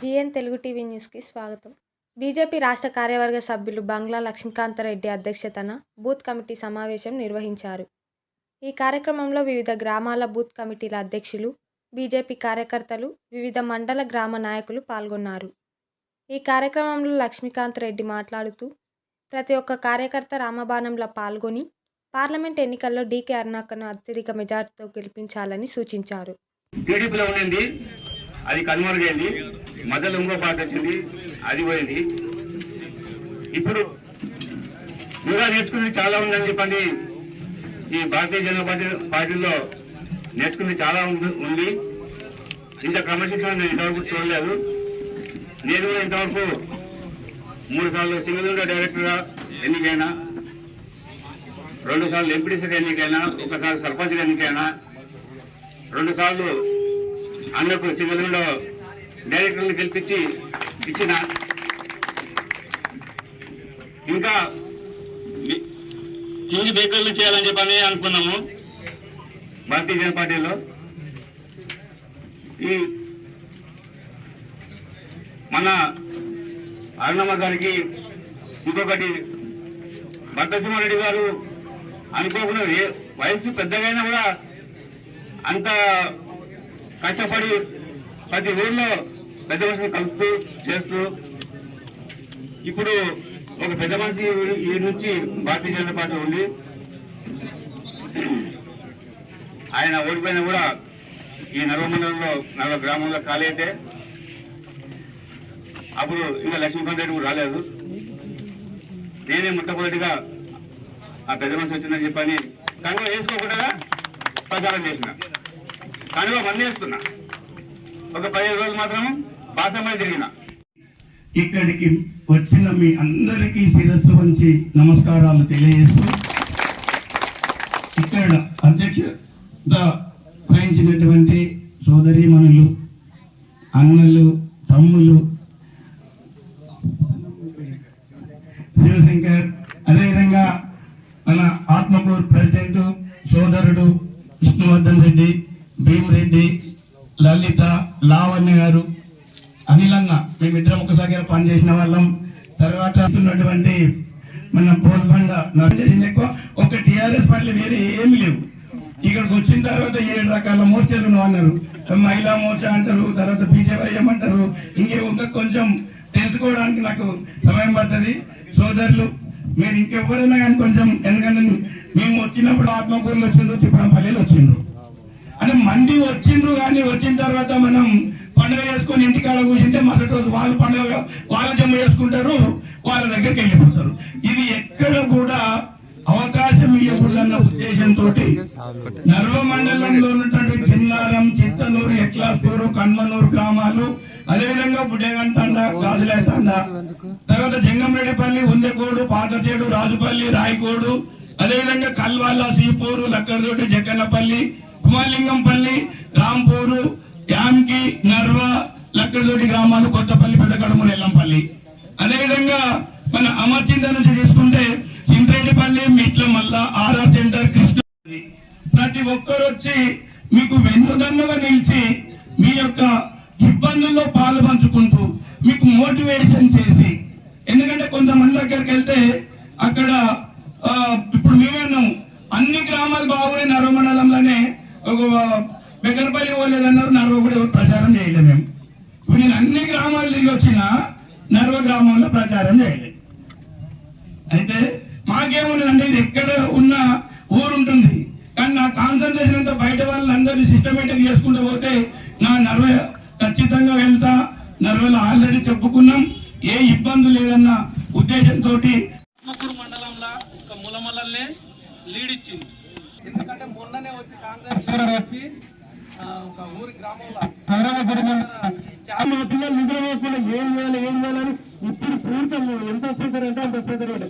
GN Telugu TV న్యూస్కి స్వాగతం. BJP రాష్ట్ర కార్యవర్గ సభ్యులు బంగ్లా లక్ష్మీకాంతరెడ్డి అధ్యక్షతన బూత్ కమిటీ సమావేశం నిర్వహించారు. ఈ కార్యక్రమంలో వివిధ గ్రామాల బూత్ కమిటీల అధ్యక్షులు, బీజేపీ కార్యకర్తలు, వివిధ మండల గ్రామ నాయకులు పాల్గొన్నారు. ఈ కార్యక్రమంలో లక్ష్మీకాంతరెడ్డి మాట్లాడుతూ, ప్రతి ఒక్క కార్యకర్త రామబాణంలా పాల్గొని పార్లమెంట్ ఎన్నికల్లో డీకే అరుణాకర్ను అత్యధిక మెజార్టీతో గెలిపించాలని సూచించారు. టీడీపీలో ఉండింది, అది కనుమరుగైంది. మధ్యలో ఇంకో పార్టీ వచ్చింది, అది పోయింది. ఇప్పుడు ఇంకా నేర్చుకునేది చాలా ఉందని చెప్పండి. ఈ భారతీయ జనతా పార్టీలో నేర్చుకునేది చాలా ఉంది. ఇంత క్రమశిక్షణ నేను ఇంతవరకు చూడలేదు. నేను కూడా ఇంతవరకు 3 సార్లు సింగిల్ విండో డైరెక్టర్గా ఎన్నికైనా, 2 సార్లు ఎంపీడీసీగా ఎన్నికైనా, 1 సారి సర్పంచ్గా ఎన్నికైనా, 2 సార్లు అన్నకు సింగిల్ విండో డైరెక్టర్లు గెలిపించి ఇచ్చిన. ఇంకా కింది బేకర్లు చేయాలని చెప్పని అనుకున్నాము భారతీయ జనతా పార్టీలో. ఈ మన అరుణమ్మ గారికి ఇంకొకటి, భర్తసింహారెడ్డి గారు అనుకోకుండా వయస్సు పెద్దగైనా కూడా అంత కష్టపడి ప్రతి ఊళ్ళో పెద్ద మనిషిని కలుపుతూ చేస్తూ, ఇప్పుడు ఒక పెద్ద మనిషి ఈ నుంచి భారతీయ జనతా పార్టీ ఉంది. ఆయన ఓడిపోయినా కూడా ఈ 40 మండలంలో 40 గ్రామంలో ఖాళీ అయితే, అప్పుడు ఇంకా లక్ష్మీకాంత్ రెడ్డి కూడా రాలేదు. నేనే మొట్టమొదటిగా ఆ పెద్ద మనిషి వచ్చిందని చెప్పని కనుక వేసుకోకుండా ప్రచారం చేసిన. కనుక మంది వేస్తున్నా, ఒక 15 రోజులు మాత్రం బాసమై తిరిగిన. ఇక్కడికి వచ్చిన మీ అందరికీ శిరస్సు వంచి నమస్కారాలు తెలియజేస్తూ, ఇక్కడ అధ్యక్షత వహించినటువంటి సోదరీమణులు, అన్నలు, తమ్ములు, శివశంకర్, అదేవిధంగా మన ఆత్మకూరు ప్రెసిడెంట్ సోదరుడు విష్ణువర్ధన్ రెడ్డి, భీమరెడ్డి, లలిత, లావణ్య గారు, అనిలన్న, మేమిద్దరం ఒకసారి పనిచేసిన వాళ్ళం. తర్వాత ఉన్నటువంటి మన పోల్బండ ఎక్కువ ఒక టీఆర్ఎస్ పార్టీ వేరే ఏమి లేవు. ఇక్కడికి వచ్చిన తర్వాత 7 రకాల మోర్చాలు అన్నారు. మహిళా మోర్చా అంటారు, తర్వాత బీజేపీఎం అంటారు. ఇంకా కొంచెం తెలుసుకోవడానికి నాకు సమయం పడుతుంది. సోదరులు, మీరు ఇంకెవరైనా కానీ కొంచెం, ఎందుకంటే మేము వచ్చినప్పుడు ఆత్మకూరులు వచ్చిండ్రు, తిప్పడంపల్లిలో వచ్చిండ్రు, అంటే మంది వచ్చిండ్రు. కానీ వచ్చిన తర్వాత మనం పండుగ చేసుకుని ఇంటికాడ కూర్చుంటే మరుసటి రోజు వాళ్ళు పండుగ వాళ్ళు జమ చేసుకుంటారు, వాళ్ళ దగ్గరికి వెళ్ళిపోతారు. ఇది ఎక్కడ కూడా అవకాశం ఇవ్వకూడదన్న ఉద్దేశంతో నర్వ మండలంలో ఉన్నటువంటి జిన్నారం, చిత్తనూరు, ఎక్లాస్పూరు, కన్మనూరు గ్రామాలు, అదేవిధంగా బుడ్డేగంతండ, గాజులేతండ, తర్వాత జంగంరెడ్డిపల్లి, ఉందెకోడు, పాతచేడు, రాజుపల్లి, రాయకోడు, అదేవిధంగా కల్వాల, సీపూరు, లక్కడతోటి, జగ్గన్నపల్లి, కుమారలింగంపల్లి, రాంపూరు, యామ్కి, నర్వ, లక్కడతోటి గ్రామాలు, కొత్తపల్లి, పెద్దకడుమూరు, ఎల్లంపల్లి. అదేవిధంగా మన అమర్చింత నుంచి తీసుకుంటే చింతరెడ్డిపల్లి, మిట్ల మల్ల, ఆర్ఆర్ సెంటర్, కృష్ణ, ప్రతి ఒక్కరు వచ్చి మీకు వెన్నుదన్నుగా నిలిచి మీ యొక్క ఇబ్బందుల్లో పాలు పంచుకుంటూ మీకు మోటివేషన్ చేసి, ఎందుకంటే కొంతమంది దగ్గరికి వెళ్తే అక్కడ ఇప్పుడు మేమన్నాం అన్ని గ్రామాలు బాగున్నాయి, నర్వ మండలంలోనే ఒక బెగ్గరపల్లి పోలేదన్నారు, నర్వ కూడా ప్రచారం చేయలేదు. మేము ఇప్పుడు నేను అన్ని గ్రామాలు తిరిగి వచ్చిన నర్వ గ్రామంలో ప్రచారం చేయలేదు. అయితే మాకేమున్నదంటే ఇది ఎక్కడ ఉన్న ఊరు ఉంటుంది, కానీ నా కాన్సన్ట్రేషన్ అంతా బయట వాళ్ళందరినీ సిస్టమేటిక్ చేసుకుంటూ పోతే నా నర్వ ఖచ్చితంగా వెళ్తా. నర్వలో ఆల్రెడీ చెప్పుకున్నాం, ఏ ఇబ్బంది లేదన్న ఉద్దేశంతో ఆత్మకూరు మండలంలో ఒక మూలమల్లనే లీడ్ ఇచ్చింది. ఎందుకంటే మొన్ననే వచ్చి కాంగ్రెస్ వచ్చి ఒక ఊరి గ్రామంలో పిల్లలు నిద్రపోకుండా ఏం చేయాలని ఇప్పుడు పూర్తి ఎంత వస్తుంటారంటే అంత వస్తుంటారు.